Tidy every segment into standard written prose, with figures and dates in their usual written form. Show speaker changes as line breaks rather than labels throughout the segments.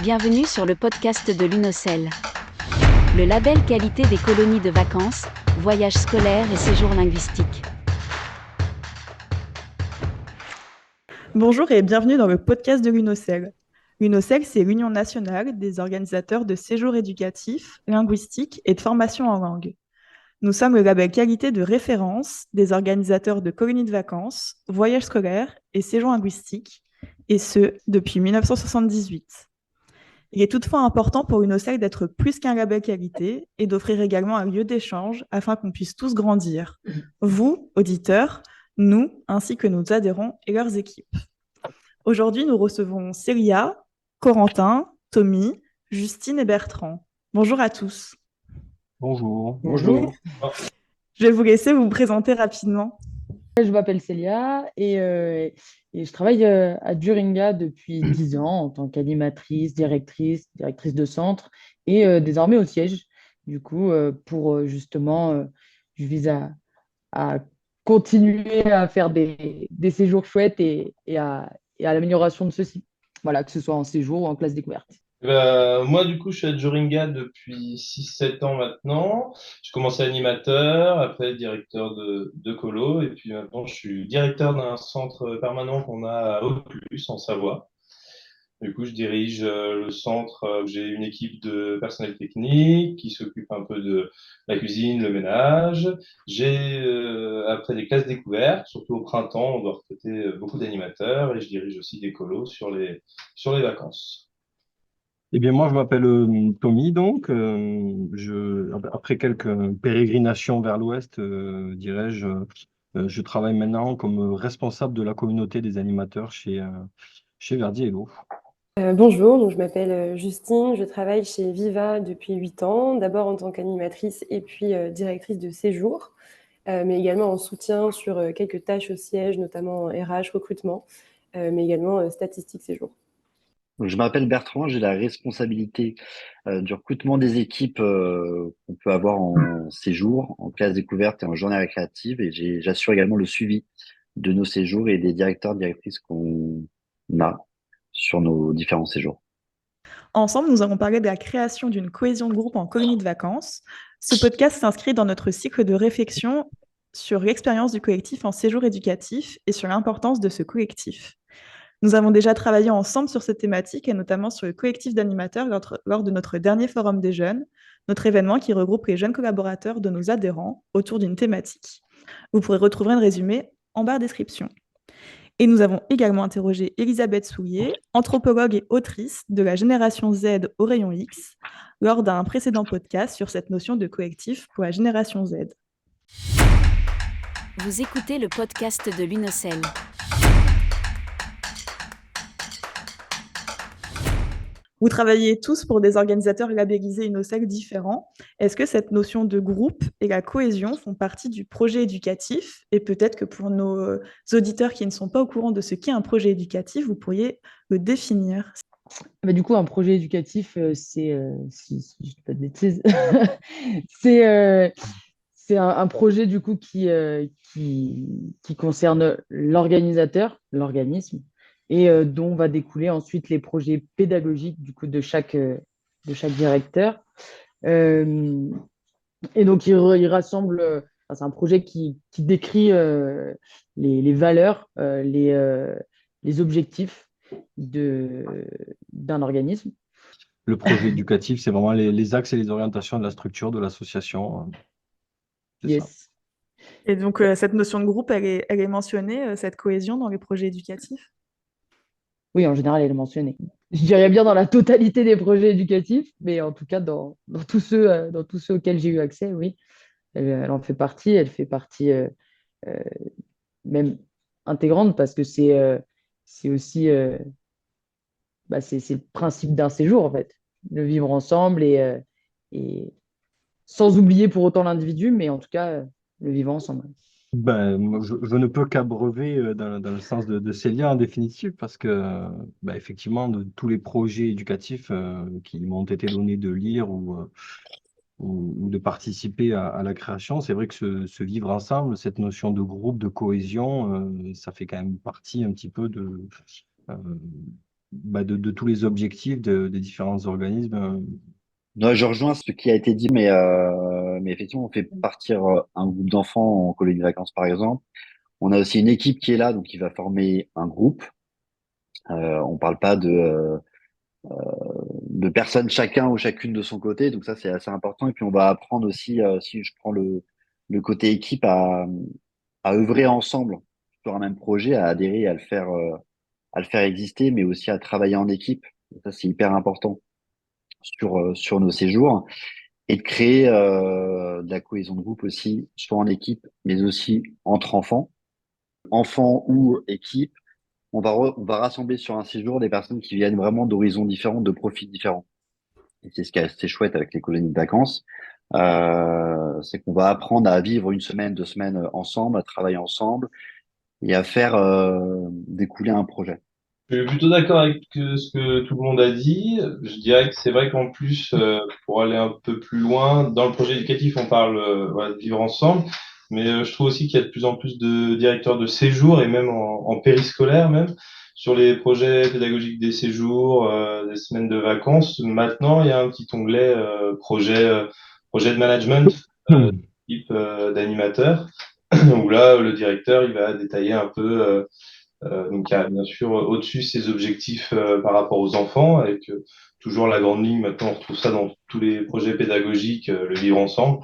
Bienvenue sur le podcast de l'UNOCEL. Le label qualité des colonies de vacances, voyages scolaires et séjours linguistiques.
Bonjour et bienvenue dans le podcast de l'UNOCEL. L'UNOCEL, c'est l'Union nationale des organisateurs de séjours éducatifs, linguistiques et de formation en langue. Nous sommes le label qualité de référence des organisateurs de colonies de vacances, voyages scolaires et séjours linguistiques, et ce, depuis 1978. Il est toutefois important pour l'UNOCEL d'être plus qu'un label qualité et d'offrir également un lieu d'échange afin qu'on puisse tous grandir, vous, auditeurs, nous, ainsi que nos adhérents et leurs équipes. Aujourd'hui, nous recevons Célia, Corentin, Tommy, Justine et Bertrand. Bonjour à tous.
Bonjour.
Bonjour.
Je vais vous laisser vous présenter rapidement.
Je m'appelle Célia et je travaille à Duringa depuis 10 ans en tant qu'animatrice, directrice de centre et désormais au siège. Du coup, je vise à continuer à faire des séjours chouettes et à l'amélioration de ceux-ci. Voilà, que ce soit en séjour ou en classe découverte.
Moi, du coup, je suis à Joringa depuis 6-7 ans maintenant. J'ai commencé animateur, après directeur de colo, et puis maintenant, je suis directeur d'un centre permanent qu'on a à Autlus, en Savoie. Du coup, je dirige le centre. J'ai une équipe de personnel technique qui s'occupe un peu de la cuisine, le ménage. J'ai après des classes découvertes, surtout au printemps, on doit recruter beaucoup d'animateurs, et je dirige aussi des colos sur les vacances.
Eh bien, moi, je m'appelle Tommy, donc. Après quelques pérégrinations vers l'ouest, dirais-je, je travaille maintenant comme responsable de la communauté des animateurs chez Verdi Hello.
Bonjour, donc je m'appelle Justine, je travaille chez Viva depuis 8 ans, d'abord en tant qu'animatrice et puis directrice de séjour, mais également en soutien sur quelques tâches au siège, notamment RH, recrutement, mais également statistiques séjour.
Donc, je m'appelle Bertrand, j'ai la responsabilité du recrutement des équipes qu'on peut avoir en séjour, en classe découverte et en journée récréative. Et j'assure également le suivi de nos séjours et des directeurs, directrices qu'on a sur nos différents séjours.
Ensemble, nous allons parler de la création d'une cohésion de groupe en colonie de vacances. Ce podcast s'inscrit dans notre cycle de réflexion sur l'expérience du collectif en séjour éducatif et sur l'importance de ce collectif. Nous avons déjà travaillé ensemble sur cette thématique et notamment sur le collectif d'animateurs lors de notre dernier Forum des jeunes, notre événement qui regroupe les jeunes collaborateurs de nos adhérents autour d'une thématique. Vous pourrez retrouver un résumé en barre description. Et nous avons également interrogé Elisabeth Soulier, anthropologue et autrice de la génération Z au rayon X, lors d'un précédent podcast sur cette notion de collectif pour la génération Z.
Vous écoutez le podcast de l'UNOCEL.
Vous travaillez tous pour des organisateurs labellisés UNOCEL différents. Est-ce que cette notion de groupe et la cohésion font partie du projet éducatif? Et peut-être que pour nos auditeurs qui ne sont pas au courant de ce qu'est un projet éducatif, vous pourriez le définir.
Du coup, un projet éducatif, si je ne dis pas de bêtises, c'est c'est un projet du coup qui concerne l'organisateur, l'organisme, et dont va découler ensuite les projets pédagogiques du coup de chaque directeur. Euh, et donc il rassemble, enfin, c'est un projet qui décrit les valeurs, les objectifs d'un organisme.
Le projet éducatif, c'est vraiment les axes et les orientations de la structure de l'association. C'est ça.
Yes.
Et donc, cette notion de groupe, elle est mentionnée, cette cohésion dans les projets éducatifs?
Oui, en général, elle est mentionnée. Je dirais bien dans la totalité des projets éducatifs, mais en tout cas, dans tous ceux auxquels j'ai eu accès, oui, elle en fait partie. Elle fait partie euh, même intégrante parce que c'est aussi c'est le principe d'un séjour, en fait. Le vivre ensemble et sans oublier pour autant l'individu, mais en tout cas, le vivre ensemble.
Moi, je ne peux qu'abreuver dans le sens de Célia en définitive, parce que effectivement, de tous les projets éducatifs qui m'ont été donnés de lire ou de participer à la création, c'est vrai que ce vivre ensemble, cette notion de groupe, de cohésion, ça fait quand même partie un petit peu euh, de tous les objectifs des différents organismes.
Non, je rejoins ce qui a été dit, mais effectivement, on fait partir un groupe d'enfants en colonie de vacances, par exemple. On a aussi une équipe qui est là, donc qui va former un groupe. On parle pas de personnes chacun ou chacune de son côté, donc ça c'est assez important. Et puis on va apprendre aussi, si je prends le côté équipe, à œuvrer ensemble sur un même projet, à adhérer, à le faire exister, mais aussi à travailler en équipe. Et ça c'est hyper important sur nos séjours et de créer de la cohésion de groupe aussi, soit en équipe, mais aussi entre enfants, enfants ou équipe. On va rassembler sur un séjour des personnes qui viennent vraiment d'horizons différents, de profils différents. Et c'est ce qui est assez chouette avec les colonies de vacances. C'est qu'on va apprendre à vivre une semaine, 2 semaines ensemble, à travailler ensemble et à faire découler un projet.
Je suis plutôt d'accord avec ce que tout le monde a dit. Je dirais que c'est vrai qu'en plus, pour aller un peu plus loin, dans le projet éducatif, on parle voilà, de vivre ensemble, mais je trouve aussi qu'il y a de plus en plus de directeurs de séjour et même en périscolaire même sur les projets pédagogiques des séjours, des semaines de vacances. Maintenant, il y a un petit onglet projet de management, type d'animateur, où là, le directeur, il va détailler un peu. Donc, il y a bien sûr au-dessus ces objectifs par rapport aux enfants, avec toujours la grande ligne. Maintenant, on retrouve ça dans tous les projets pédagogiques, le vivre ensemble.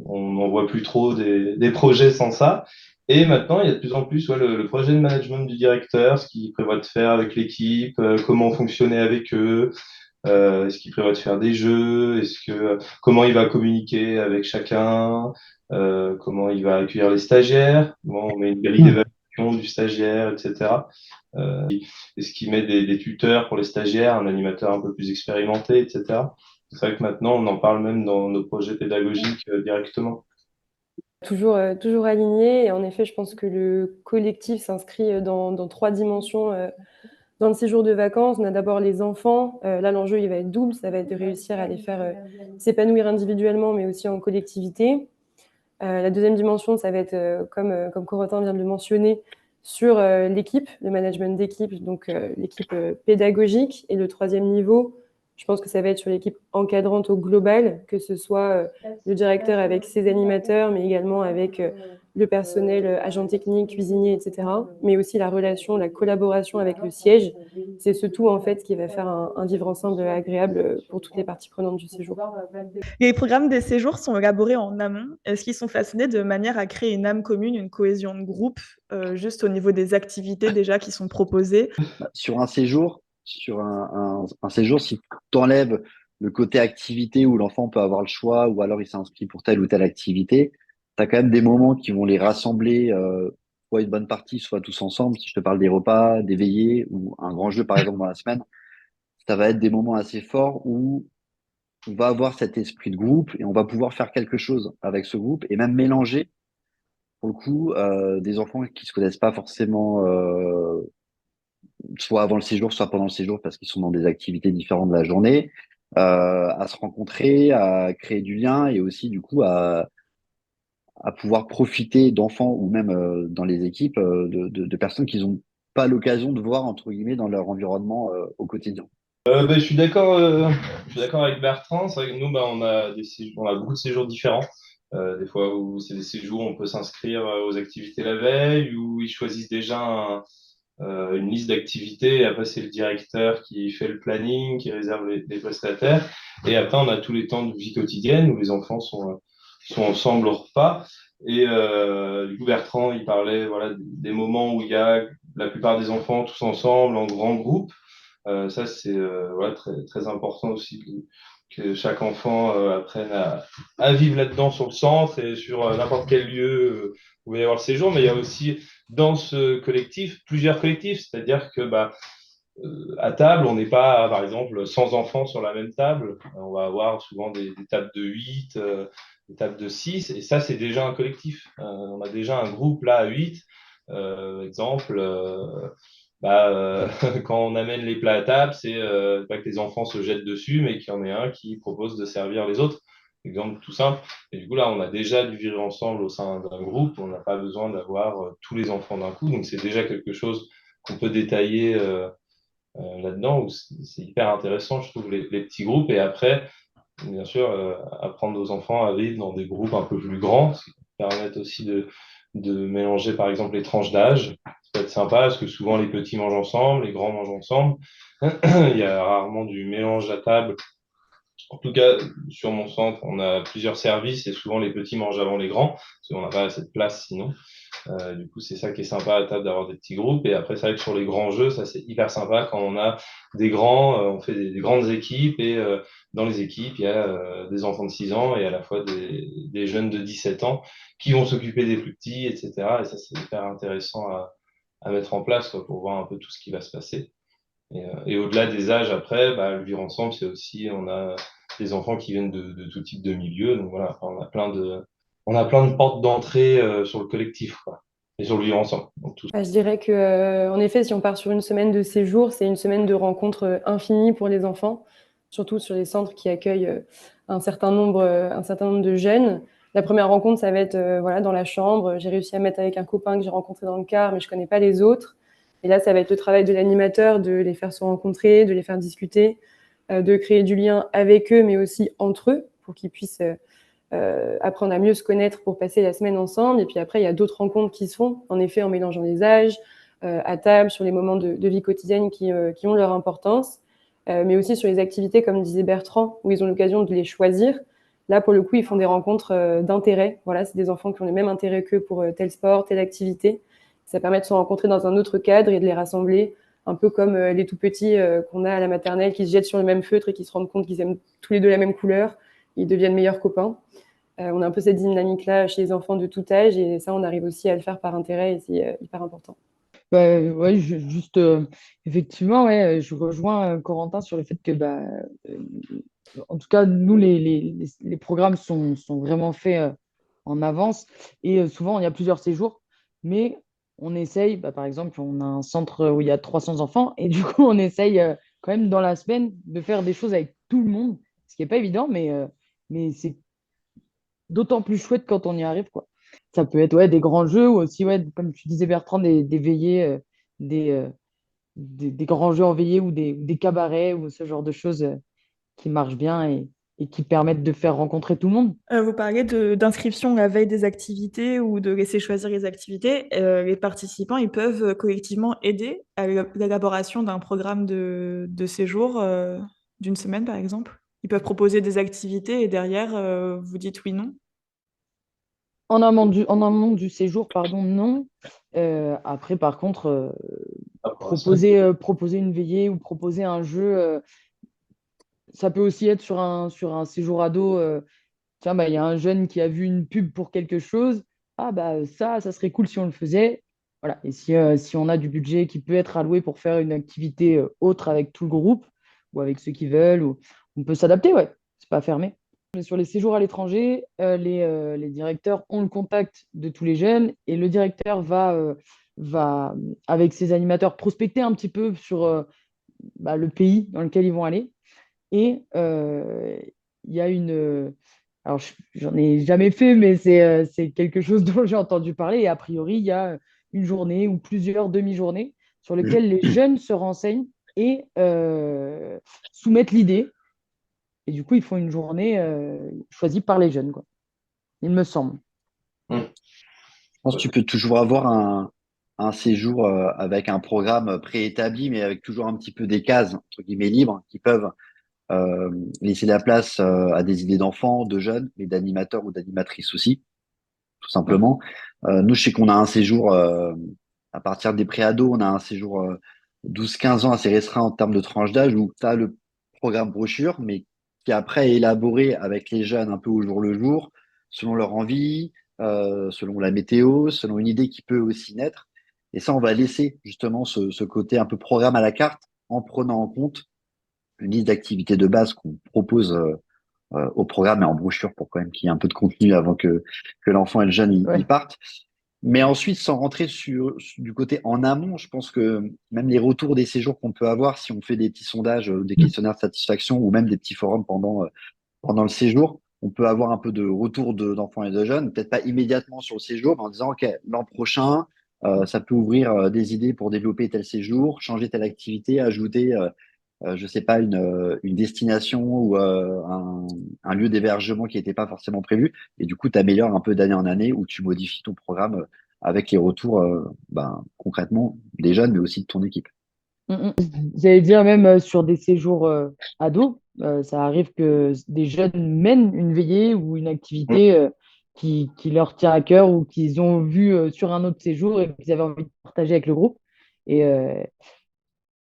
On n'en voit plus trop des projets sans ça. Et maintenant, il y a de plus en plus ouais, le projet de management du directeur, ce qu'il prévoit de faire avec l'équipe, comment fonctionner avec eux, est-ce qu'il prévoit de faire des jeux, comment il va communiquer avec chacun, comment il va accueillir les stagiaires, comment on met une grille d'évaluation du stagiaire, etc. Est-ce qu'il met des tuteurs pour les stagiaires, un animateur un peu plus expérimenté, etc. C'est vrai que maintenant, on en parle même dans nos projets pédagogiques directement.
Toujours aligné. Et en effet, je pense que le collectif s'inscrit dans trois dimensions. Dans le séjour de vacances, on a d'abord les enfants. Là, l'enjeu, il va être double. Ça va être de réussir à les faire s'épanouir individuellement, mais aussi en collectivité. La deuxième dimension, ça va être, comme Corentin vient de le mentionner, sur l'équipe, le management d'équipe, donc l'équipe pédagogique. Et le troisième niveau, je pense que ça va être sur l'équipe encadrante au global, que ce soit le directeur avec ses animateurs, mais également avec le personnel, agent technique, cuisinier, etc. Mais aussi la relation, la collaboration avec le siège. C'est ce tout, en fait, qui va faire un vivre ensemble agréable pour toutes les parties prenantes du séjour.
Les programmes des séjours sont élaborés en amont. Est-ce qu'ils sont façonnés de manière à créer une âme commune, une cohésion de groupe, juste au niveau des activités déjà qui sont proposées?
Sur un séjour, un séjour, si tu enlèves le côté activité où l'enfant peut avoir le choix ou alors il s'inscrit pour telle ou telle activité, tu as quand même des moments qui vont les rassembler, soit une bonne partie, soit tous ensemble. Si je te parle des repas, des veillées ou un grand jeu par exemple dans la semaine, ça va être des moments assez forts où on va avoir cet esprit de groupe et on va pouvoir faire quelque chose avec ce groupe et même mélanger, pour le coup, des enfants qui se connaissent pas forcément, soit avant le séjour, soit pendant le séjour, parce qu'ils sont dans des activités différentes de la journée, à se rencontrer, à créer du lien et aussi du coup à pouvoir profiter d'enfants ou même dans les équipes de personnes qu'ils n'ont pas l'occasion de voir entre guillemets dans leur environnement au quotidien.
Je suis d'accord avec Bertrand. C'est vrai que nous, bah, on a beaucoup de séjours différents. Des fois où c'est des séjours où on peut s'inscrire aux activités la veille, où ils choisissent déjà une liste d'activités. Et après, c'est le directeur qui fait le planning, qui réserve les prestataires. Et après, on a tous les temps de vie quotidienne où les enfants sont ensemble au repas. Et du coup, Bertrand, il parlait voilà, des moments où il y a la plupart des enfants tous ensemble, en grand groupe. Ça, c'est voilà, très, très important aussi que chaque enfant apprenne à vivre là-dedans sur le centre et sur n'importe quel lieu où il va y avoir le séjour. Mais il y a aussi dans ce collectif plusieurs collectifs, c'est-à-dire que à table, on n'est pas, par exemple, 100 enfants sur la même table. On va avoir souvent des tables de 8, des tables de 6, et ça, c'est déjà un collectif. On a déjà un groupe là à 8. Exemple, quand on amène les plats à table, c'est pas que les enfants se jettent dessus, mais qu'il y en ait un qui propose de servir les autres. Exemple tout simple. Et du coup, là, on a déjà du vivre ensemble au sein d'un groupe. On n'a pas besoin d'avoir tous les enfants d'un coup. Donc, c'est déjà quelque chose qu'on peut détailler là-dedans, où c'est hyper intéressant, je trouve, les petits groupes. Et après, bien sûr, apprendre aux enfants à vivre dans des groupes un peu plus grands, ce qui permet aussi de mélanger, par exemple, les tranches d'âge. Ça peut être sympa, parce que souvent, les petits mangent ensemble, les grands mangent ensemble. Il y a rarement du mélange à table. En tout cas, sur mon centre, on a plusieurs services et souvent les petits mangent avant les grands, parce qu'on n'a pas assez de place sinon. Du coup, c'est ça qui est sympa à table d'avoir des petits groupes. Et après, c'est vrai que sur les grands jeux, ça c'est hyper sympa quand on a des grands, on fait des grandes équipes et dans les équipes, il y a des enfants de 6 ans et à la fois des jeunes de 17 ans qui vont s'occuper des plus petits, etc. Et ça, c'est hyper intéressant à mettre en place quoi, pour voir un peu tout ce qui va se passer. Et au-delà des âges, après, bah, le vivre ensemble, c'est aussi, on a des enfants qui viennent de tout type de milieux. Donc voilà, on a plein de portes d'entrée sur le collectif, quoi, et sur le vivre ensemble. Donc, tout
Je dirais que, en effet, si on part sur une semaine de séjour, c'est une semaine de rencontres infinies pour les enfants, surtout sur les centres qui accueillent un certain nombre de jeunes. La première rencontre, ça va être voilà, dans la chambre. J'ai réussi à mettre avec un copain que j'ai rencontré dans le car, mais je connais pas les autres. Et là, ça va être le travail de l'animateur, de les faire se rencontrer, de les faire discuter, de créer du lien avec eux, mais aussi entre eux, pour qu'ils puissent apprendre à mieux se connaître pour passer la semaine ensemble. Et puis après, il y a d'autres rencontres qui se font, en effet, en mélangeant les âges, à table, sur les moments de vie quotidienne qui ont leur importance, mais aussi sur les activités, comme disait Bertrand, où ils ont l'occasion de les choisir. Là, pour le coup, ils font des rencontres d'intérêt. Voilà, c'est des enfants qui ont les mêmes intérêts qu'eux pour tel sport, telle activité. Ça permet de se rencontrer dans un autre cadre et de les rassembler, un peu comme les tout petits qu'on a à la maternelle qui se jettent sur le même feutre et qui se rendent compte qu'ils aiment tous les deux la même couleur. Ils deviennent meilleurs copains. On a un peu cette dynamique-là chez les enfants de tout âge et ça, on arrive aussi à le faire par intérêt et c'est hyper important.
Bah, ouais, juste, effectivement, ouais, je rejoins Corentin sur le fait que, bah, euh, en tout cas, nous, les programmes sont vraiment faits en avance et souvent, il y a plusieurs séjours, mais on essaye, bah, par exemple, on a un centre où il y a 300 enfants et du coup, on essaye quand même dans la semaine de faire des choses avec tout le monde, ce qui n'est pas évident, mais c'est d'autant plus chouette quand on y arrive, quoi. Ça peut être ouais, des grands jeux ou aussi, ouais, comme tu disais, Bertrand, des veillées, des, euh, des grands jeux en veillée ou des cabarets ou ce genre de choses qui marchent bien et qui permettent de faire rencontrer tout le monde.
Vous parlez d'inscription la veille des activités ou de laisser choisir les activités. Les participants, ils peuvent collectivement aider à l'élaboration d'un programme de séjour d'une semaine, par exemple. Ils peuvent proposer des activités et derrière, vous dites oui, non.
En amont du séjour, pardon, non. Après, par contre,
ça.
proposer une veillée ou proposer un jeu, ça peut aussi être sur un séjour ado. Tiens, bah, il y a un jeune qui a vu une pub pour quelque chose. Ah, bah, ça serait cool si on le faisait. Voilà. Et si on a du budget qui peut être alloué pour faire une activité autre avec tout le groupe ou avec ceux qui veulent, ou on peut s'adapter, ouais. C'est pas fermé. Mais sur les séjours à l'étranger, les directeurs ont le contact de tous les jeunes et le directeur va avec ses animateurs, prospecter un petit peu sur bah, le pays dans lequel ils vont aller. Et il y a alors, j'en ai jamais fait, mais c'est quelque chose dont j'ai entendu parler. Et a priori, il y a une journée ou plusieurs demi-journées sur lesquelles les jeunes se renseignent et soumettent l'idée. Et du coup, ils font une journée choisie par les jeunes, quoi. Il me semble.
Je pense que tu peux toujours avoir un séjour avec un programme préétabli, mais avec toujours un petit peu des cases, entre guillemets, libres, qui peuvent euh, laisser la place à des idées d'enfants, de jeunes, mais d'animateurs ou d'animatrices aussi, tout simplement. Nous, je sais qu'on a un séjour, à partir des préados, on a un séjour 12-15 ans assez restreint en termes de tranche d'âge, où tu as le programme brochure, mais qui après est élaboré avec les jeunes un peu au jour le jour, selon leur envie, selon la météo, selon une idée qui peut aussi naître. Et ça, on va laisser justement ce côté un peu programme à la carte en prenant en compte une liste d'activités de base qu'on propose au programme et en brochure pour quand même qu'il y ait un peu de contenu avant que l'enfant et le jeune y
Ouais.
partent. Mais ensuite, sans rentrer du côté en amont, je pense que même les retours des séjours qu'on peut avoir, si on fait des petits sondages, des questionnaires de satisfaction ou même des petits forums pendant le séjour, on peut avoir un peu de retour d'enfants et de jeunes, peut-être pas immédiatement sur le séjour, mais en disant, OK, l'an prochain, Ça peut ouvrir des idées pour développer tel séjour, changer telle activité, ajouter, je sais pas, une destination ou un lieu d'hébergement qui n'était pas forcément prévu. Et du coup, tu améliores un peu d'année en année ou tu modifies ton programme avec les retours concrètement des jeunes, mais aussi de ton équipe.
J'allais dire même sur des séjours ados, ça arrive que des jeunes mènent une veillée ou une activité qui leur tient à cœur ou qu'ils ont vu sur un autre séjour et qu'ils avaient envie de partager avec le groupe. Et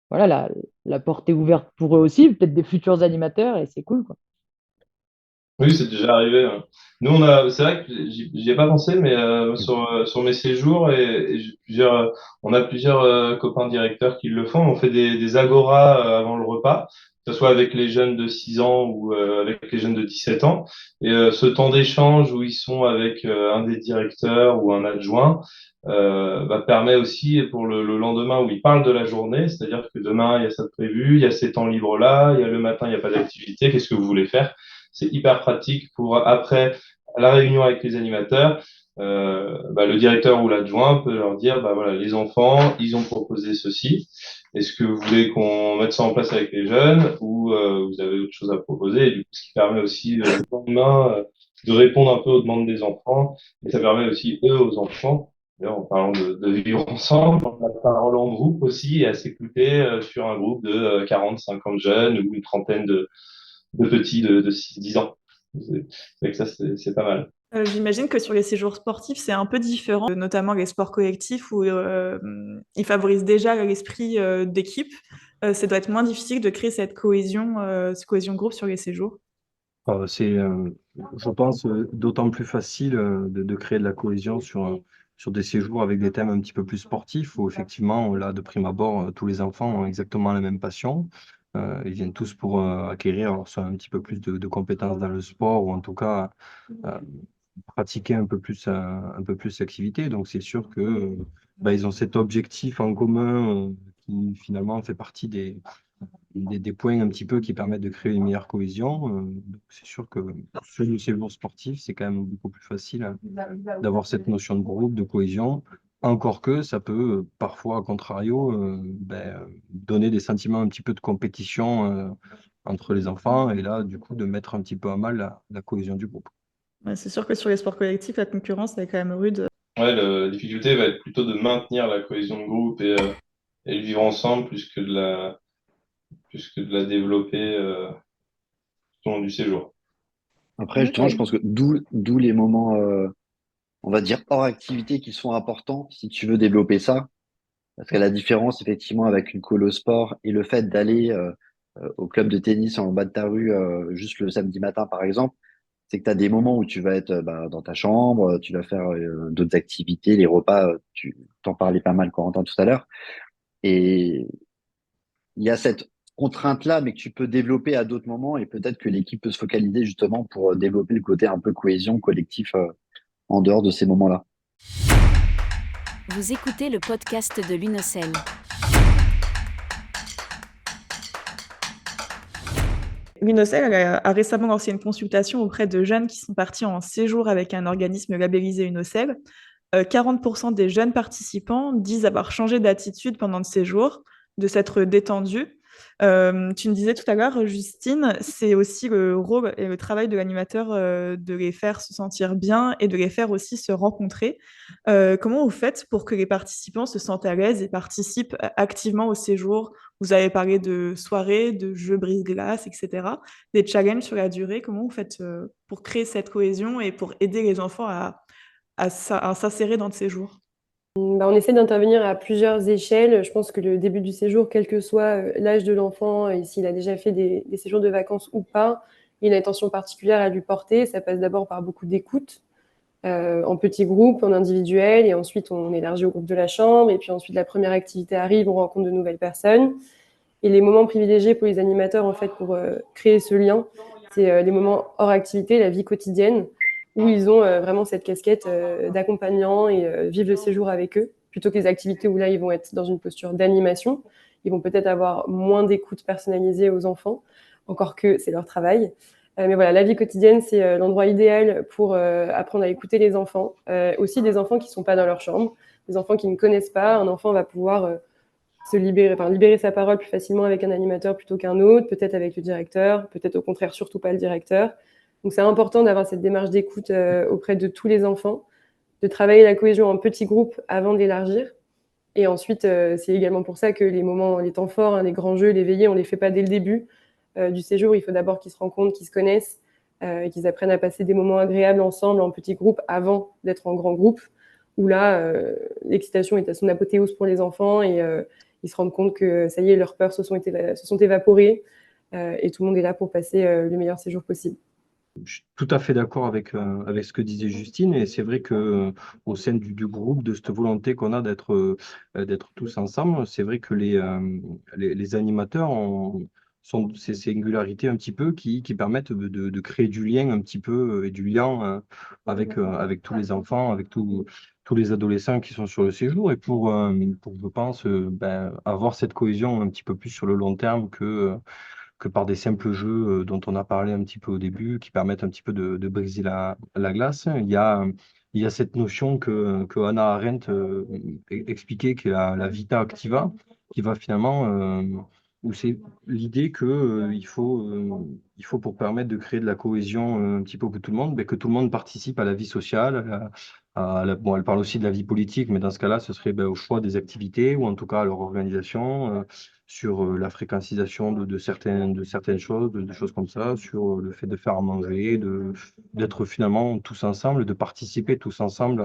voilà, la porte est ouverte pour eux aussi, peut-être des futurs animateurs, et c'est cool, quoi.
Oui, c'est déjà arrivé. Ouais. Nous, c'est vrai que j'y ai pas pensé, mais sur mes séjours et on a plusieurs copains directeurs qui le font. On fait des agoras avant le repas, que ce soit avec les jeunes de 6 ans ou avec les jeunes de 17 ans. Et ce temps d'échange où ils sont avec un des directeurs ou un adjoint permet aussi pour le lendemain où ils parlent de la journée, c'est-à-dire que demain, il y a ça de prévu, il y a ces temps libres-là, il y a le matin, il n'y a pas d'activité, qu'est-ce que vous voulez faire? C'est hyper pratique pour après la réunion avec les animateurs. Le directeur ou l'adjoint peut leur dire, voilà, les enfants, ils ont proposé ceci. Est-ce que vous voulez qu'on mette ça en place avec les jeunes ou vous avez autre chose à proposer? Et du coup, ce qui permet aussi le lendemain de répondre un peu aux demandes des enfants. Et ça permet aussi, eux, aux enfants, d'ailleurs, en parlant de vivre ensemble, la parole en groupe aussi et à s'écouter sur un groupe de 40, 50 jeunes ou une trentaine de petits de 6-10 ans. C'est vrai que ça, c'est pas mal.
J'imagine que sur les séjours sportifs, c'est un peu différent, notamment les sports collectifs où ils favorisent déjà l'esprit d'équipe. Ça doit être moins difficile de créer cette cohésion de groupe sur les séjours.
C'est, je pense, d'autant plus facile de créer de la cohésion sur des séjours avec des thèmes un petit peu plus sportifs, où effectivement, là, de prime abord, tous les enfants ont exactement la même passion. Ils viennent tous pour acquérir alors, soit un petit peu plus de compétences dans le sport, ou en tout cas euh, pratiquer un peu plus l'activité. Donc, c'est sûr que ils ont cet objectif en commun qui finalement fait partie des points un petit peu qui permettent de créer une meilleure cohésion. Donc c'est sûr que sur le séjour sportif, c'est quand même beaucoup plus facile d'avoir cette notion de groupe, de cohésion. Encore que ça peut parfois, à contrario, donner des sentiments un petit peu de compétition entre les enfants et là, du coup, de mettre un petit peu à mal la cohésion du groupe.
Ouais, c'est sûr que sur les sports collectifs, la concurrence est quand même rude.
Ouais, la difficulté va être plutôt de maintenir la cohésion de groupe et le vivre ensemble plus que de la développer tout au long du séjour.
Après, justement, je pense que d'où les moments, on va dire, hors activité qui sont importants si tu veux développer ça. Parce que la différence, effectivement, avec une colo sport et le fait d'aller au club de tennis en bas de ta rue juste le samedi matin, par exemple, c'est que tu as des moments où tu vas être dans ta chambre, tu vas faire d'autres activités, les repas, tu t'en parlais pas mal, Corentin, tout à l'heure. Et il y a cette contrainte-là, mais que tu peux développer à d'autres moments et peut-être que l'équipe peut se focaliser justement pour développer le côté un peu cohésion collectif en dehors de ces moments-là.
Vous écoutez le podcast de l'UNOCEL.
L'UNOCEL a récemment lancé une consultation auprès de jeunes qui sont partis en séjour avec un organisme labellisé UNOCEL. 40% des jeunes participants disent avoir changé d'attitude pendant le séjour, de s'être détendus. Tu me disais tout à l'heure, Justine, c'est aussi le rôle et le travail de l'animateur de les faire se sentir bien et de les faire aussi se rencontrer. Comment vous faites pour que les participants se sentent à l'aise et participent activement au séjour? Vous avez parlé de soirées, de jeux brise-glace, etc. Des challenges sur la durée. Comment vous faites pour créer cette cohésion et pour aider les enfants à s'insérer dans le séjour?
On essaie d'intervenir à plusieurs échelles. Je pense que le début du séjour, quel que soit l'âge de l'enfant et s'il a déjà fait des séjours de vacances ou pas, il y a une attention particulière à lui porter. Ça passe d'abord par beaucoup d'écoute, en petits groupes, en individuel, et ensuite on élargit au groupe de la chambre, et puis ensuite la première activité arrive, on rencontre de nouvelles personnes. Et les moments privilégiés pour les animateurs, en fait, pour créer ce lien, c'est les moments hors activité, la vie quotidienne, où ils ont vraiment cette casquette d'accompagnant et vivent le séjour avec eux, plutôt que les activités où là, ils vont être dans une posture d'animation. Ils vont peut-être avoir moins d'écoute personnalisée aux enfants, encore que c'est leur travail. Mais voilà, la vie quotidienne, c'est l'endroit idéal pour apprendre à écouter les enfants, aussi des enfants qui ne sont pas dans leur chambre. des enfants qui ne connaissent pas. Un enfant va pouvoir libérer sa parole plus facilement avec un animateur plutôt qu'un autre, peut-être avec le directeur, peut-être au contraire surtout pas le directeur. Donc c'est important d'avoir cette démarche d'écoute auprès de tous les enfants, de travailler la cohésion en petits groupes avant d'élargir. Et ensuite, c'est également pour ça que les temps forts, les grands jeux, les veillées, on les fait pas dès le début du séjour. Il faut d'abord qu'ils se rencontrent, qu'ils se connaissent, et qu'ils apprennent à passer des moments agréables ensemble en petits groupes avant d'être en grand groupe, où là, l'excitation est à son apothéose pour les enfants et ils se rendent compte que ça y est, leurs peurs se sont évaporées et tout le monde est là pour passer le meilleur séjour possible.
Je suis tout à fait d'accord avec ce que disait Justine, et c'est vrai que au sein du groupe, de cette volonté qu'on a d'être tous ensemble, c'est vrai que les animateurs sont ces singularités un petit peu qui permettent de créer du lien un petit peu et du lien avec tous les enfants, avec tous les adolescents qui sont sur le séjour, et pour je pense, avoir cette cohésion un petit peu plus sur le long terme que par des simples jeux dont on a parlé un petit peu au début, qui permettent un petit peu de briser la glace. Il y a cette notion que Hannah Arendt expliquait, qui est la vita activa, qui va finalement, où c'est l'idée que il faut pour permettre de créer de la cohésion un petit peu pour tout le monde, mais que tout le monde participe à la vie sociale, bon, elle parle aussi de la vie politique, mais dans ce cas-là, ce serait au choix des activités, ou en tout cas à leur organisation, sur la fréquentisation de certaines choses, de choses comme ça, sur le fait de faire à manger, d'être finalement tous ensemble, de participer tous ensemble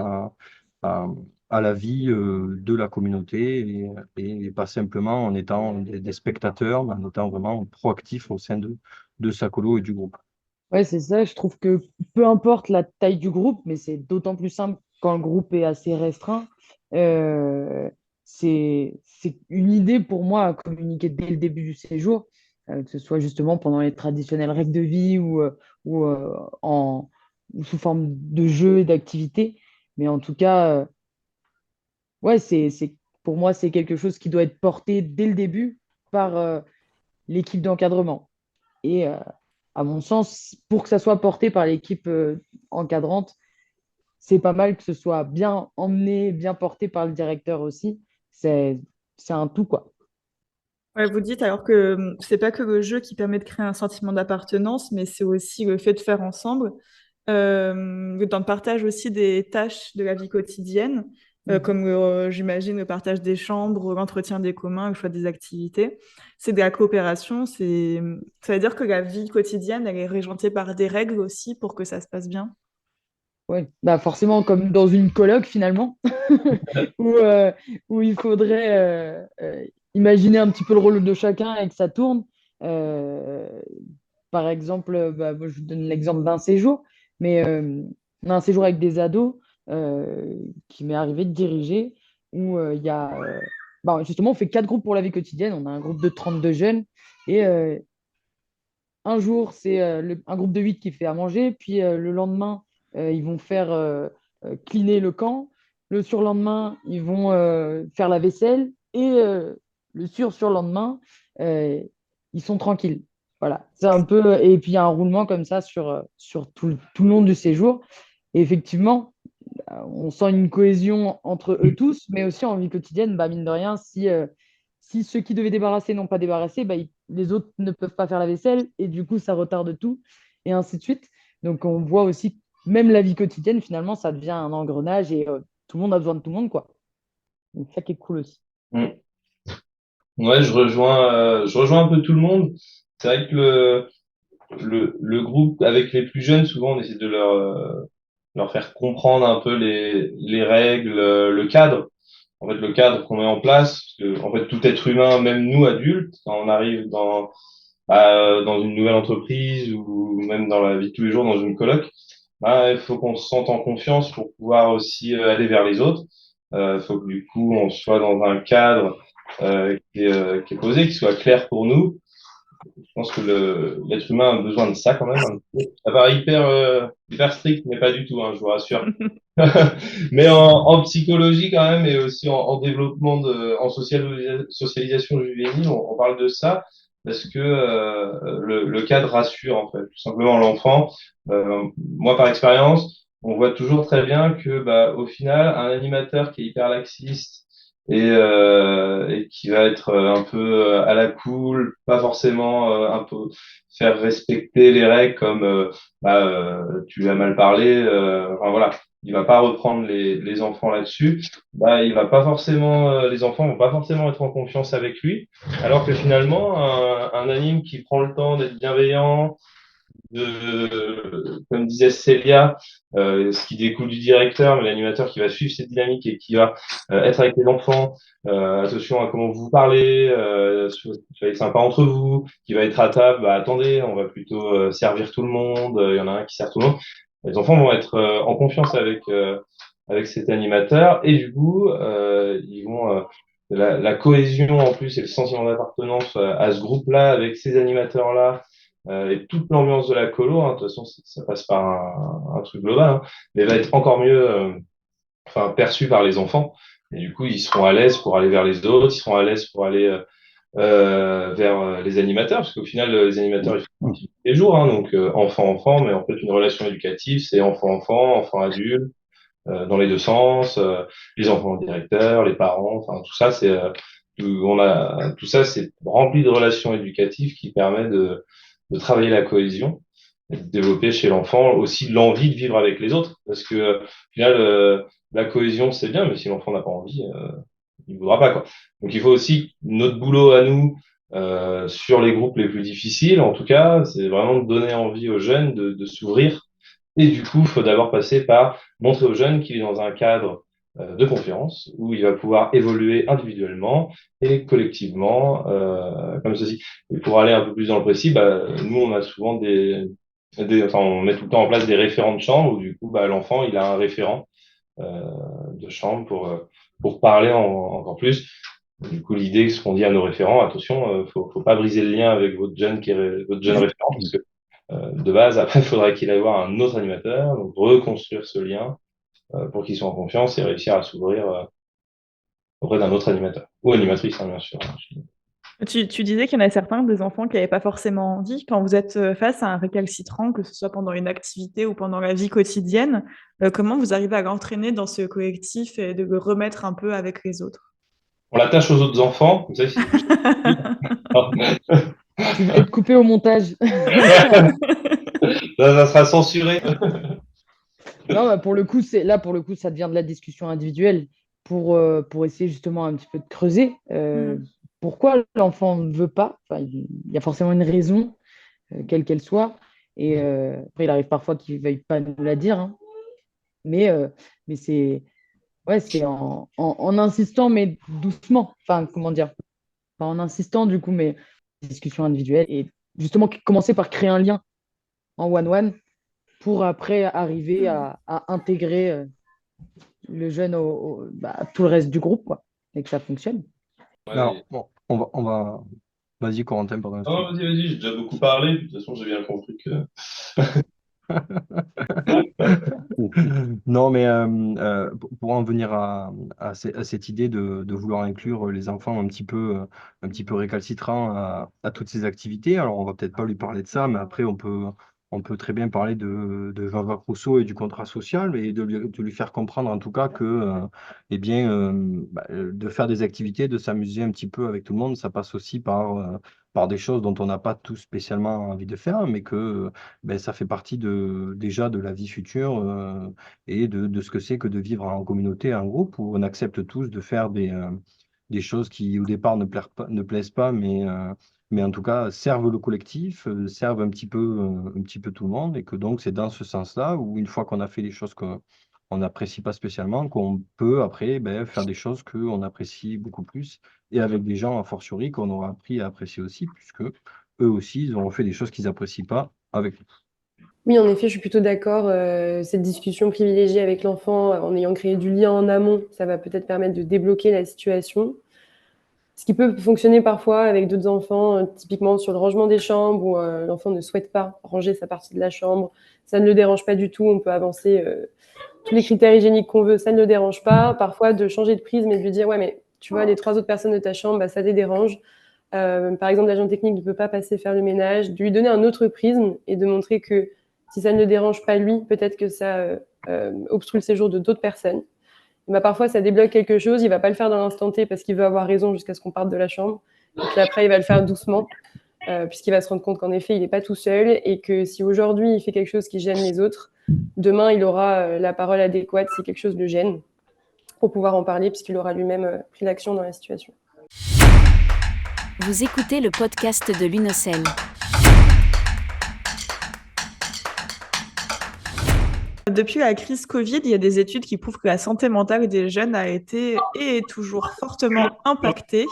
à, à la vie de la communauté, et pas simplement en étant des spectateurs, mais en étant vraiment proactifs au sein de sa colo et du groupe.
Ouais, c'est ça. Je trouve que peu importe la taille du groupe, mais c'est d'autant plus simple quand le groupe est assez restreint. euh, c'est une idée pour moi à communiquer dès le début du séjour, que ce soit justement pendant les traditionnelles règles de vie ou, ou sous forme de jeux et d'activités. Mais en tout cas, ouais, pour moi, c'est quelque chose qui doit être porté dès le début par l'équipe d'encadrement. Et à mon sens, pour que ça soit porté par l'équipe encadrante, c'est pas mal que ce soit bien emmené, bien porté par le directeur aussi. C'est, c'est un tout, quoi.
Ouais, vous dites alors que c'est pas que le jeu qui permet de créer un sentiment d'appartenance, mais c'est aussi le fait de faire ensemble, dans le partage aussi des tâches de la vie quotidienne, comme j'imagine le partage des chambres, l'entretien des communs, le choix des activités. C'est de la coopération, ça veut dire que la vie quotidienne, elle est régentée par des règles aussi pour que ça se passe bien.
Ouais. Bah forcément, comme dans une coloc finalement, où, où il faudrait imaginer un petit peu le rôle de chacun et que ça tourne. Euh, Par exemple, bah, moi, je vous donne l'exemple d'un séjour, mais on a un séjour avec des ados qui m'est arrivé de diriger, où il y a, bah, justement, on fait 4 groupes pour la vie quotidienne. On a un groupe de 32 jeunes, et un jour, c'est un groupe de 8 qui fait à manger, puis le lendemain, ils vont faire cleaner le camp. Le surlendemain, ils vont faire la vaisselle, et le surlendemain, ils sont tranquilles. Voilà, c'est un peu. Et puis il y a un roulement comme ça sur tout le long du séjour. Et effectivement, on sent une cohésion entre eux tous, mais aussi en vie quotidienne, bah, mine de rien, si ceux qui devaient débarrasser n'ont pas débarrassé, bah, les autres ne peuvent pas faire la vaisselle, et du coup, ça retarde tout, et ainsi de suite. Donc, on voit aussi, même la vie quotidienne, finalement, ça devient un engrenage, et tout le monde a besoin de tout le monde, quoi. Donc, ça qui est cool aussi.
Mm. Ouais, je rejoins un peu tout le monde. C'est vrai que le groupe avec les plus jeunes, souvent, on essaie de leur faire comprendre un peu les règles, le cadre. En fait, le cadre qu'on met en place, parce que, en fait, tout être humain, même nous, adultes, quand on arrive dans une nouvelle entreprise ou même dans la vie de tous les jours, dans une coloc, bah, il faut qu'on se sente en confiance pour pouvoir aussi aller vers les autres. Il faut que du coup, on soit dans un cadre qui est posé, qui soit clair pour nous. Je pense que l'être humain a besoin de ça quand même. Un peu. Ça paraît hyper strict, mais pas du tout, hein, je vous rassure. Mais en psychologie quand même, et aussi en développement en socialisation juvénile, on parle de ça parce que le cadre rassure en fait, tout simplement l'enfant. Moi, par expérience, on voit toujours très bien que, au final, un animateur qui est hyper laxiste et qui va être un peu à la cool, pas forcément un peu faire respecter les règles comme tu lui as mal parlé, enfin voilà, il va pas reprendre les enfants là-dessus. Il va pas forcément, les enfants vont pas forcément être en confiance avec lui, alors que finalement, un anime qui prend le temps d'être bienveillant, comme disait Célia, ce qui découle du directeur, mais l'animateur qui va suivre cette dynamique et qui va être avec les enfants, attention à comment vous parlez, soyez sympa entre vous, qui va être à table, attendez, on va plutôt servir tout le monde, il y en a un qui sert tout le monde. Les enfants vont être en confiance avec cet animateur et du coup, ils vont la cohésion en plus et le sentiment d'appartenance à ce groupe-là avec ces animateurs-là et toute l'ambiance de la colo, hein, de toute façon, ça passe par un truc global, hein, mais va être encore mieux perçu par les enfants. Et du coup, ils seront à l'aise pour aller vers les autres, ils seront à l'aise pour aller vers les animateurs, parce qu'au final, les animateurs, ils font partie tous les jours, hein, donc enfant-enfant, mais en fait, une relation éducative, c'est enfant-enfant, enfant-adulte, dans les deux sens, les enfants directeurs, les parents, enfin, tout ça, tout ça, c'est rempli de relations éducatives qui permettent de travailler la cohésion et de développer chez l'enfant aussi l'envie de vivre avec les autres. Parce que, au final, la cohésion, c'est bien, mais si l'enfant n'a pas envie, il ne voudra pas, quoi. Donc, il faut aussi notre boulot à nous, sur les groupes les plus difficiles, en tout cas, c'est vraiment de donner envie aux jeunes de s'ouvrir. Et du coup, il faut d'abord passer par montrer aux jeunes qu'il est dans un cadre de confiance où il va pouvoir évoluer individuellement et collectivement, comme ceci. Et pour aller un peu plus dans le précis, nous, on a souvent enfin, on met tout le temps en place des référents de chambre où du coup, l'enfant, il a un référent euh, de chambre pour parler encore plus. Du coup, l'idée, ce qu'on dit à nos référents, attention, faut pas briser le lien avec votre jeune votre jeune référent, parce que de base, après, il faudrait qu'il aille voir un autre animateur, donc reconstruire ce lien pour qu'il soit en confiance et réussir à s'ouvrir auprès d'un autre animateur ou animatrice, hein, bien sûr.
Tu disais qu'il y en a certains des enfants qui n'avaient pas forcément envie. Quand vous êtes face à un récalcitrant, que ce soit pendant une activité ou pendant la vie quotidienne, comment vous arrivez à l'entraîner dans ce collectif et de le remettre un peu avec les autres?
On l'attache aux autres enfants, vous savez, c'est plus facile.
Tu vas être coupé au montage.
Ça sera censuré.
Non, pour le coup, ça devient de la discussion individuelle pour essayer justement un petit peu de creuser pourquoi l'enfant ne veut pas. Enfin, il y a forcément une raison, quelle qu'elle soit. Et après, il arrive parfois qu'il ne veuille pas nous la dire, hein. Mais c'est ouais, c'est en insistant, mais doucement. Enfin, comment dire? Pas en insistant, du coup, mais discussion individuelle. Et justement, commencer par créer un lien en one-one pour après arriver à intégrer le jeune à tout le reste du groupe, quoi, et que ça fonctionne.
Alors, bon, Vas-y, Corentin, pardon.
Non, vas-y, j'ai déjà beaucoup parlé. De toute façon, j'ai bien compris que.
Non, mais pour en venir à cette idée de vouloir inclure les enfants un petit peu récalcitrants à toutes ces activités, alors on va peut-être pas lui parler de ça, mais après on peut très bien parler de Jean-Jacques Rousseau et du contrat social et de lui faire comprendre en tout cas que eh bien, de faire des activités, de s'amuser un petit peu avec tout le monde, ça passe aussi par des choses dont on n'a pas tous spécialement envie de faire, mais que ça fait partie déjà de la vie future et de ce que c'est que de vivre en communauté, en groupe, où on accepte tous de faire des choses qui, au départ, ne plaisent pas, mais en tout cas servent le collectif, servent un petit peu tout le monde, et que donc c'est dans ce sens-là où, une fois qu'on a fait des choses qu'on n'apprécie pas spécialement, qu'on peut après faire des choses qu'on apprécie beaucoup plus, et avec des gens, a fortiori, qu'on aura appris à apprécier aussi, puisque eux aussi, ils auront fait des choses qu'ils n'apprécient pas avec nous.
Oui, en effet, je suis plutôt d'accord. Cette discussion privilégiée avec l'enfant, en ayant créé du lien en amont, ça va peut-être permettre de débloquer la situation. Ce qui peut fonctionner parfois avec d'autres enfants, typiquement sur le rangement des chambres, où l'enfant ne souhaite pas ranger sa partie de la chambre. Ça ne le dérange pas du tout. On peut avancer tous les critères hygiéniques qu'on veut. Ça ne le dérange pas. Parfois, de changer de prisme et de lui dire, ouais, mais tu vois, les 3 autres personnes de ta chambre, ça les dérange. Par exemple, l'agent technique ne peut pas passer faire le ménage. De lui donner un autre prisme et de montrer que si ça ne le dérange pas lui, peut-être que ça obstrue le séjour de d'autres personnes. Bah, parfois, ça débloque quelque chose. Il va pas le faire dans l'instant T parce qu'il veut avoir raison jusqu'à ce qu'on parte de la chambre. Et puis après, il va le faire doucement, puisqu'il va se rendre compte qu'en effet, il n'est pas tout seul et que si aujourd'hui, il fait quelque chose qui gêne les autres, demain, il aura la parole adéquate si quelque chose le gêne pour pouvoir en parler, puisqu'il aura lui-même pris l'action dans la situation.
Vous écoutez le podcast de l'UNOCEL.
Depuis la crise Covid, il y a des études qui prouvent que la santé mentale des jeunes a été et est toujours fortement impactée.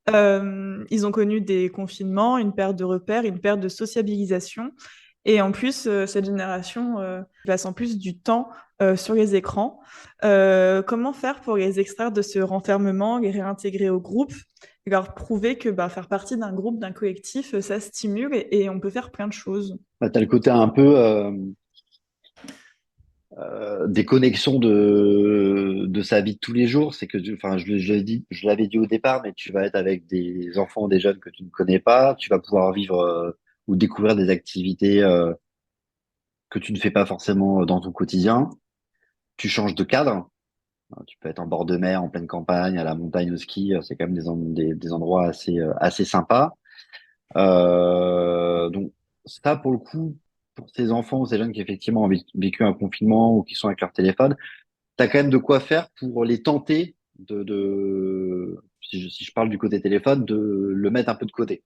Ils ont connu des confinements, une perte de repères, une perte de sociabilisation. Et en plus, cette génération passe en plus du temps sur les écrans. Comment faire pour les extraire de ce renfermement, les réintégrer au groupe, et leur prouver que faire partie d'un groupe, d'un collectif, ça stimule et on peut faire plein de choses.
Tu as le côté un peu des connexions de sa vie de tous les jours. C'est que, enfin, je l'avais dit au départ, mais tu vas être avec des enfants, des jeunes que tu ne connais pas. Tu vas pouvoir vivre ou découvrir des activités que tu ne fais pas forcément dans ton quotidien. Tu changes de cadre. Tu peux être en bord de mer, en pleine campagne, à la montagne, au ski. C'est quand même des endroits assez sympas. Donc ça, pour le coup, pour ces enfants ou ces jeunes qui effectivement ont vécu un confinement ou qui sont avec leur téléphone, tu as quand même de quoi faire pour les tenter si je parle du côté téléphone, de le mettre un peu de côté.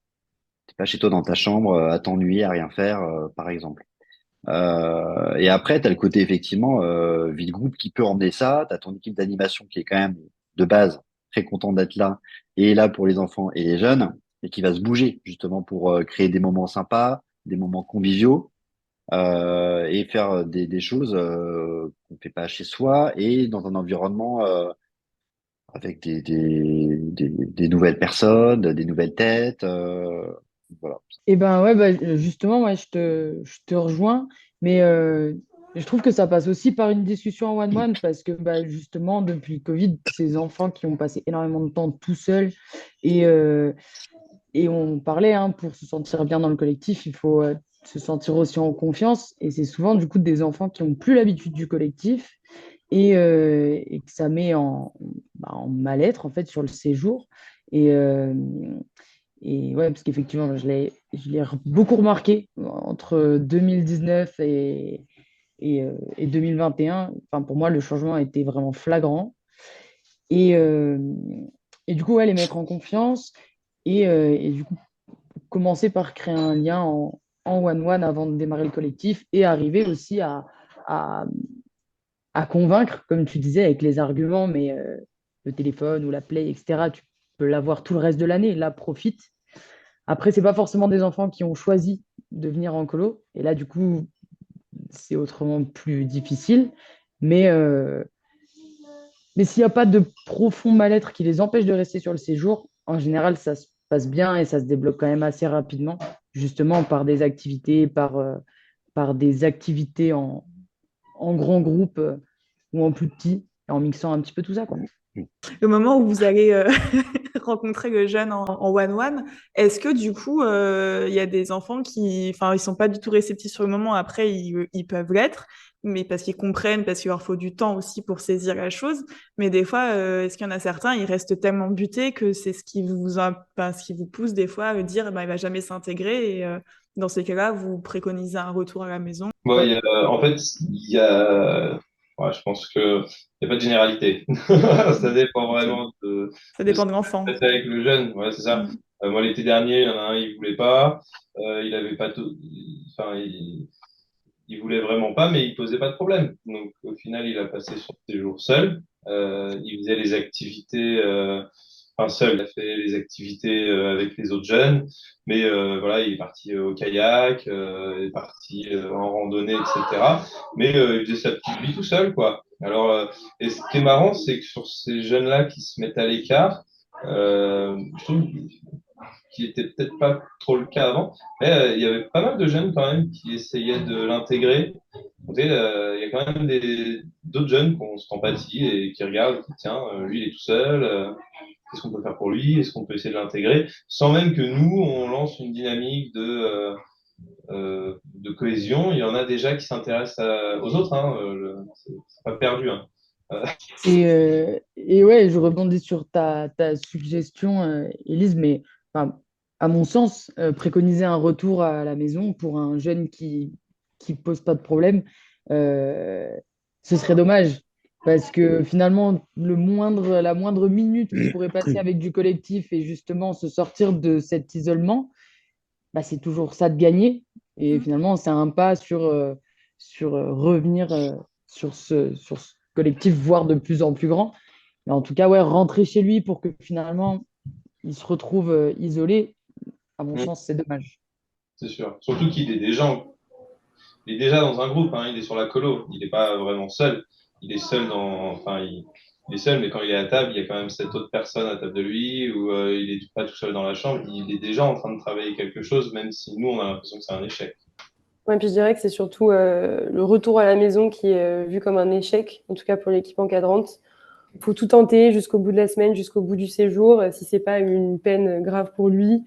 T'es pas chez toi dans ta chambre à t'ennuyer, à rien faire, par exemple. Et après, tu as le côté effectivement vie de groupe qui peut emmener ça. Tu as ton équipe d'animation qui est quand même de base très content d'être là et est là pour les enfants et les jeunes et qui va se bouger justement pour créer des moments sympas, des moments conviviaux et faire des choses qu'on ne fait pas chez soi et dans un environnement avec des nouvelles personnes, des nouvelles têtes. Voilà.
Et ben ouais, justement, moi, je te rejoins, mais je trouve que ça passe aussi par une discussion en one-one parce que justement, depuis le Covid, ces enfants qui ont passé énormément de temps tout seuls et, euh, et on parlait, hein, pour se sentir bien dans le collectif, il faut se sentir aussi en confiance et c'est souvent du coup des enfants qui n'ont plus l'habitude du collectif et que ça met en mal-être en fait sur le séjour. Et, euh, et ouais, parce qu'effectivement, je l'ai beaucoup remarqué entre 2019 et 2021. Enfin, pour moi, le changement a été vraiment flagrant. Et, euh, et du coup, ouais, les mettre en confiance et du coup, commencer par créer un lien en one-one avant de démarrer le collectif et arriver aussi à, à convaincre, comme tu disais, avec les arguments, mais le téléphone ou la play, etc., tu peux l'avoir tout le reste de l'année. Là, profite. Après, c'est pas forcément des enfants qui ont choisi de venir en colo. Et là, du coup, c'est autrement plus difficile. Mais, euh, mais s'il n'y a pas de profond mal-être qui les empêche de rester sur le séjour, en général, ça se passe bien et ça se débloque quand même assez rapidement, justement par des activités, par des activités en grand groupe ou en plus petit, en mixant un petit peu tout ça, quoi.
Le moment où vous allez rencontrer le jeune en one-one, est-ce que du coup, il y a des enfants qui, enfin, ils sont pas du tout réceptifs sur le moment, après, ils peuvent l'être, mais parce qu'ils comprennent, parce qu'il leur faut du temps aussi pour saisir la chose. Mais des fois, est-ce qu'il y en a certains, ils restent tellement butés que c'est ce qui vous pousse des fois à dire, il va jamais s'intégrer et dans ces cas-là, vous préconisez un retour à la maison.
Bon, en fait, il y a, ouais, je pense que il n'y a pas de généralité. Ça dépend vraiment
Ça
de ce
dépend
qui
de l'enfant.
se passe avec le jeune. Ouais, c'est ça.
Mm.
Moi, l'été dernier, il y en a un, il voulait pas. Il avait pas enfin, il voulait vraiment pas, mais il posait pas de problème. Donc, au final, il a passé son séjour seul. Il faisait les activités, enfin, seul. Il a fait les activités avec les autres jeunes. Mais voilà, il est parti au kayak, il est parti en randonnée, etc. Mais il faisait sa petite vie tout seul, quoi. Alors, et ce qui est marrant, c'est que sur ces jeunes-là qui se mettent à l'écart, je trouve qui était peut-être pas trop le cas avant, mais il y avait pas mal de jeunes quand même qui essayaient de l'intégrer. Il y a quand même d'autres jeunes qui ont cette empathie et qui regardent, qui, tiens, lui il est tout seul, qu'est-ce qu'on peut faire pour lui, est-ce qu'on peut essayer de l'intégrer, sans même que nous on lance une dynamique de de cohésion. Il y en a déjà qui s'intéressent aux autres, hein, c'est pas perdu, hein.
Et ouais, je rebondis sur ta suggestion, Élise, mais enfin, à mon sens, préconiser un retour à la maison pour un jeune qui pose pas de problème, euh, ce serait dommage. Parce que finalement, la moindre minute qu'il pourrait passer avec du collectif et justement se sortir de cet isolement, bah, c'est toujours ça de gagner. Et finalement, c'est un pas sur revenir sur ce collectif, voire de plus en plus grand. Mais en tout cas, ouais, rentrer chez lui pour que finalement il se retrouve isolé, à mon
Mm,
sens, c'est dommage.
c'est sûr. Surtout il est déjà dans un groupe, hein, il est sur la colo, il n'est pas vraiment seul. Il est seul il est seul, mais quand il est à table, il y a quand même cette autre personne à table de lui, ou il est pas tout seul dans la chambre. Il est déjà en train de travailler quelque chose, même si nous, on a l'impression que c'est un échec.
Ouais, puis je dirais que c'est surtout le retour à la maison qui est vu comme un échec, en tout cas pour l'équipe encadrante. Il faut tout tenter jusqu'au bout de la semaine, jusqu'au bout du séjour, si c'est pas une peine grave pour lui.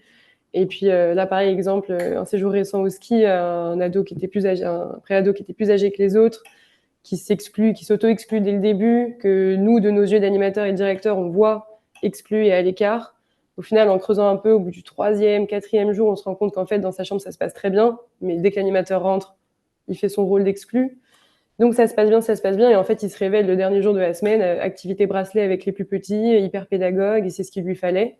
Et puis là, pareil, exemple, un séjour récent au ski, un ado qui était plus âgé, un pré-ado qui était plus âgé que les autres, qui s'exclut, qui s'auto-exclut dès le début, que nous, de nos yeux d'animateurs et de directeurs, on voit exclu et à l'écart. Au final, en creusant un peu, au bout du troisième, quatrième jour, on se rend compte qu'en fait, dans sa chambre, ça se passe très bien, mais dès que l'animateur rentre, il fait son rôle d'exclu. Donc ça se passe bien, ça se passe bien, et en fait, il se révèle le dernier jour de la semaine, activité bracelet avec les plus petits, hyper pédagogue, et c'est ce qu'il lui fallait.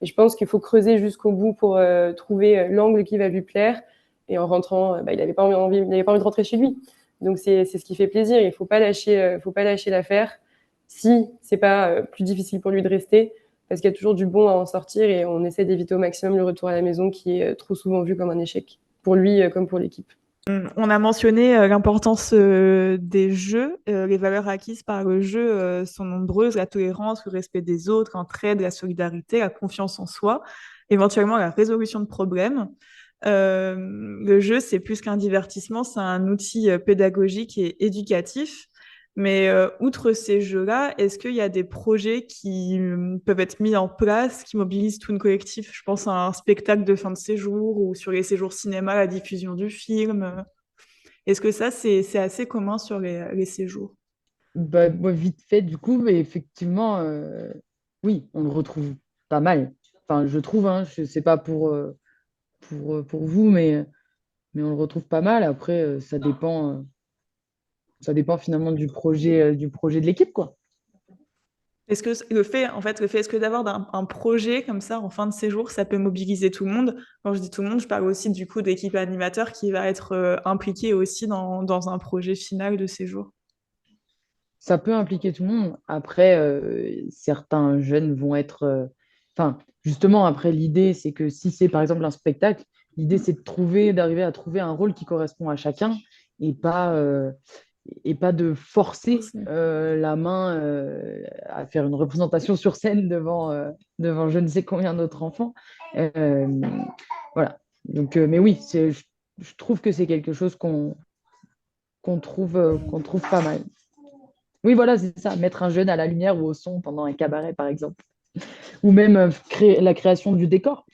Et je pense qu'il faut creuser jusqu'au bout pour trouver l'angle qui va lui plaire. Et en rentrant, il n'avait pas envie de rentrer chez lui. Donc c'est ce qui fait plaisir. Il faut pas lâcher l'affaire si c'est pas plus difficile pour lui de rester, parce qu'il y a toujours du bon à en sortir et on essaie d'éviter au maximum le retour à la maison qui est trop souvent vu comme un échec pour lui comme pour l'équipe.
On a mentionné l'importance des jeux. Les valeurs acquises par le jeu sont nombreuses, la tolérance, le respect des autres, l'entraide, la solidarité, la confiance en soi, éventuellement la résolution de problèmes. Le jeu, c'est plus qu'un divertissement, c'est un outil pédagogique et éducatif. Mais outre ces jeux-là, est-ce qu'il y a des projets qui peuvent être mis en place, qui mobilisent tout le collectif? Je pense à un spectacle de fin de séjour ou sur les séjours cinéma, la diffusion du film. Est-ce que ça, c'est assez commun sur les séjours?
Bah, moi, vite fait, du coup, mais effectivement, oui, on le retrouve pas mal. Enfin, je trouve, hein, je sais pas pour vous, mais on le retrouve pas mal. Après, ça dépend finalement du projet de l'équipe, quoi.
Est-ce que est-ce que d'avoir un projet comme ça en fin de séjour, ça peut mobiliser tout le monde? Quand je dis tout le monde, je parle aussi du coup d'équipe animateur qui va être impliquée aussi dans un projet final de séjour.
Ça peut impliquer tout le monde. Après, certains jeunes vont être. Enfin, justement, après, l'idée, c'est que si c'est par exemple un spectacle, l'idée, c'est d'arriver à trouver un rôle qui correspond à chacun et pas de forcer la main à faire une représentation sur scène devant je ne sais combien d'autres enfants. Euh, voilà. Donc, mais oui, je trouve que c'est quelque chose qu'on trouve pas mal. Oui, voilà, c'est ça, mettre un jeune à la lumière ou au son pendant un cabaret, par exemple. Ou même créer la création du décor,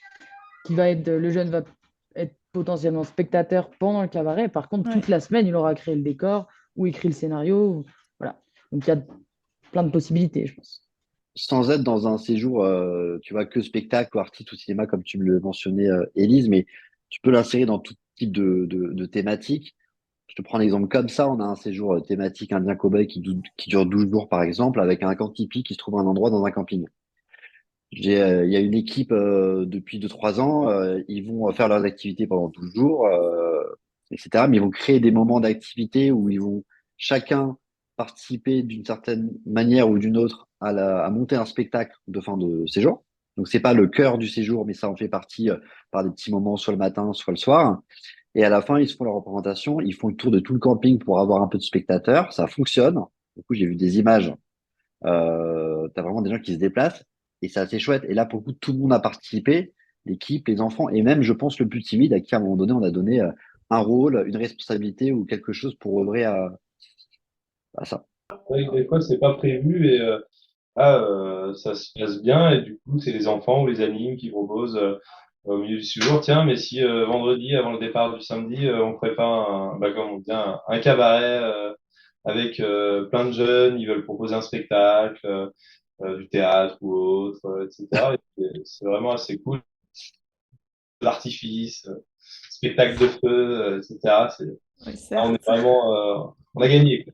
le jeune va être potentiellement spectateur pendant le cabaret. Par contre,
Ouais.
toute la semaine, il aura créé le décor ou écrit le scénario. Voilà. Donc, il y a plein de possibilités, je pense.
Sans être dans un séjour, tu vois, que spectacle ou artiste ou cinéma, comme tu me le mentionnais, Élise, mais tu peux l'insérer dans tout type de thématique. Je te prends un exemple comme ça. On a un séjour thématique indien cow-boy qui dure 12 jours, par exemple, avec un camp tipi qui se trouve à un endroit dans un camping. Il y a une équipe depuis 2 3 ans. Ils vont faire leurs activités pendant 12 jours, etc. Mais ils vont créer des moments d'activité où ils vont chacun participer d'une certaine manière ou d'une autre à monter un spectacle de fin de séjour. Donc c'est pas le cœur du séjour, mais ça en fait partie par des petits moments, soit le matin, soit le soir. Et à la fin, ils se font leur représentation. Ils font le tour de tout le camping pour avoir un peu de spectateurs. Ça fonctionne. Du coup, j'ai vu des images, t'as vraiment des gens qui se déplacent et c'est assez chouette. Et là, pour le coup, tout le monde a participé, l'équipe, les enfants et même, je pense, le plus timide à qui, à un moment donné, on a donné un rôle, une responsabilité ou quelque chose pour œuvrer à ça.
Oui, des fois, c'est pas prévu et ça se passe bien et du coup, c'est les enfants ou les animes qui proposent au milieu du séjour, tiens, mais si vendredi, avant le départ du samedi, on prépare comme on dit, un cabaret avec plein de jeunes, ils veulent proposer un spectacle, du théâtre ou autre, etc. Et c'est vraiment assez cool. L'artifice, spectacle de feu, etc.
Oui,
On est
certes.
vraiment, on a gagné.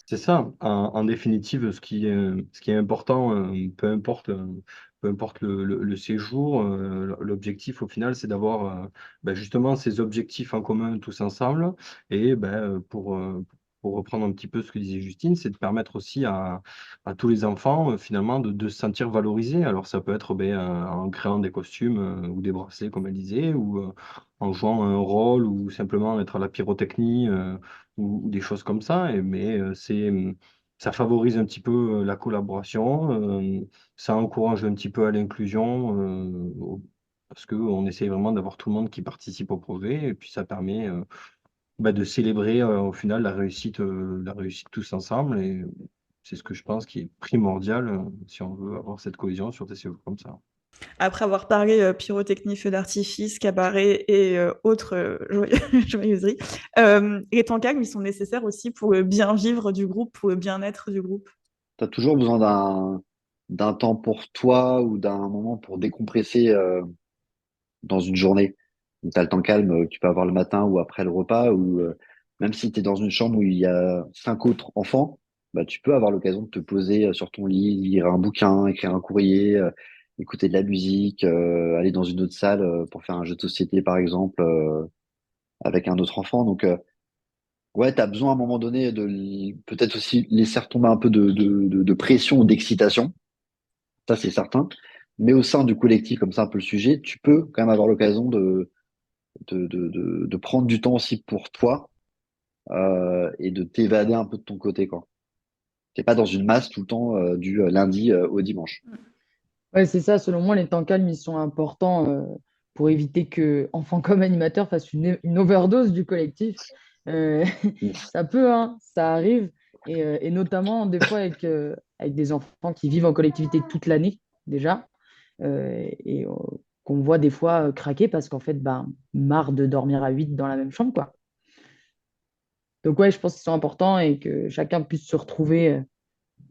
C'est ça. En définitive, ce qui est important, peu importe le séjour, l'objectif au final, c'est d'avoir justement ces objectifs en commun tous ensemble. Et pour reprendre un petit peu ce que disait Justine, c'est de permettre aussi à tous les enfants finalement de se sentir valorisés. Alors ça peut être en créant des costumes ou des bracelets, comme elle disait, ou en jouant un rôle, ou simplement être à la pyrotechnie. Ou des choses comme ça. Ça favorise un petit peu la collaboration, ça encourage un petit peu à l'inclusion, parce qu'on essaye vraiment d'avoir tout le monde qui participe au projet, et puis ça permet de célébrer au final la réussite tous ensemble. Et c'est ce que je pense qui est primordial si on veut avoir cette cohésion sur des séjours comme ça.
Après avoir parlé pyrotechnie, feux d'artifice, cabaret et autres joyeuseries, les temps calmes, ils sont nécessaires aussi pour le bien vivre du groupe, pour le bien-être du groupe.
Tu as toujours besoin d'un temps pour toi ou d'un moment pour décompresser dans une journée. Tu as le temps calme que tu peux avoir le matin ou après le repas, ou même si tu es dans une chambre où il y a 5 autres enfants, tu peux avoir l'occasion de te poser sur ton lit, lire un bouquin, écrire un courrier, écouter de la musique, aller dans une autre salle pour faire un jeu de société, par exemple, avec un autre enfant. Donc, ouais, tu as besoin à un moment donné de peut-être aussi laisser retomber un peu de pression ou d'excitation. Ça, c'est certain. Mais au sein du collectif, comme ça, un peu le sujet, tu peux quand même avoir l'occasion de prendre du temps aussi pour toi et de t'évader un peu de ton côté, quoi. T'es pas dans une masse tout le temps du lundi au dimanche.
Ouais, c'est ça. Selon moi, les temps calmes, ils sont importants pour éviter que enfants comme animateurs fassent une overdose du collectif. Euh, ça peut, hein, ça arrive. Et notamment, des fois, avec des enfants qui vivent en collectivité toute l'année, déjà, et qu'on voit des fois craquer parce qu'en fait, marre de dormir à 8 dans la même chambre, quoi. Donc, ouais, je pense qu'ils sont importants et que chacun puisse se retrouver.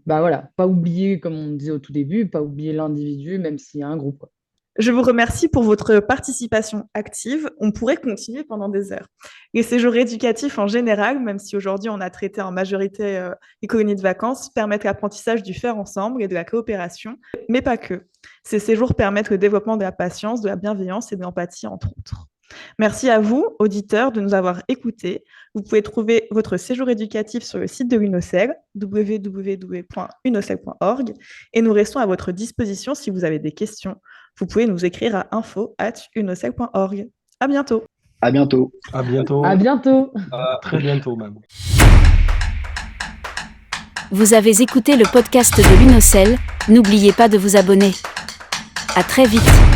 Voilà, pas oublier, comme on disait au tout début, pas oublier l'individu, même s'il y a un groupe, quoi.
Je vous remercie pour votre participation active. On pourrait continuer pendant des heures. Les séjours éducatifs en général, même si aujourd'hui on a traité en majorité les colonies de vacances, permettent l'apprentissage du faire ensemble et de la coopération, mais pas que. Ces séjours permettent le développement de la patience, de la bienveillance et de l'empathie, entre autres. Merci à vous, auditeurs, de nous avoir écoutés. Vous pouvez trouver votre séjour éducatif sur le site de l'UNOCEL, www.unocel.org, et nous restons à votre disposition si vous avez des questions. Vous pouvez nous écrire à info@unocel.org. À bientôt.
À bientôt.
À bientôt.
À bientôt.
Très bientôt même.
Vous avez écouté le podcast de l'UNOCEL. N'oubliez pas de vous abonner. À très vite.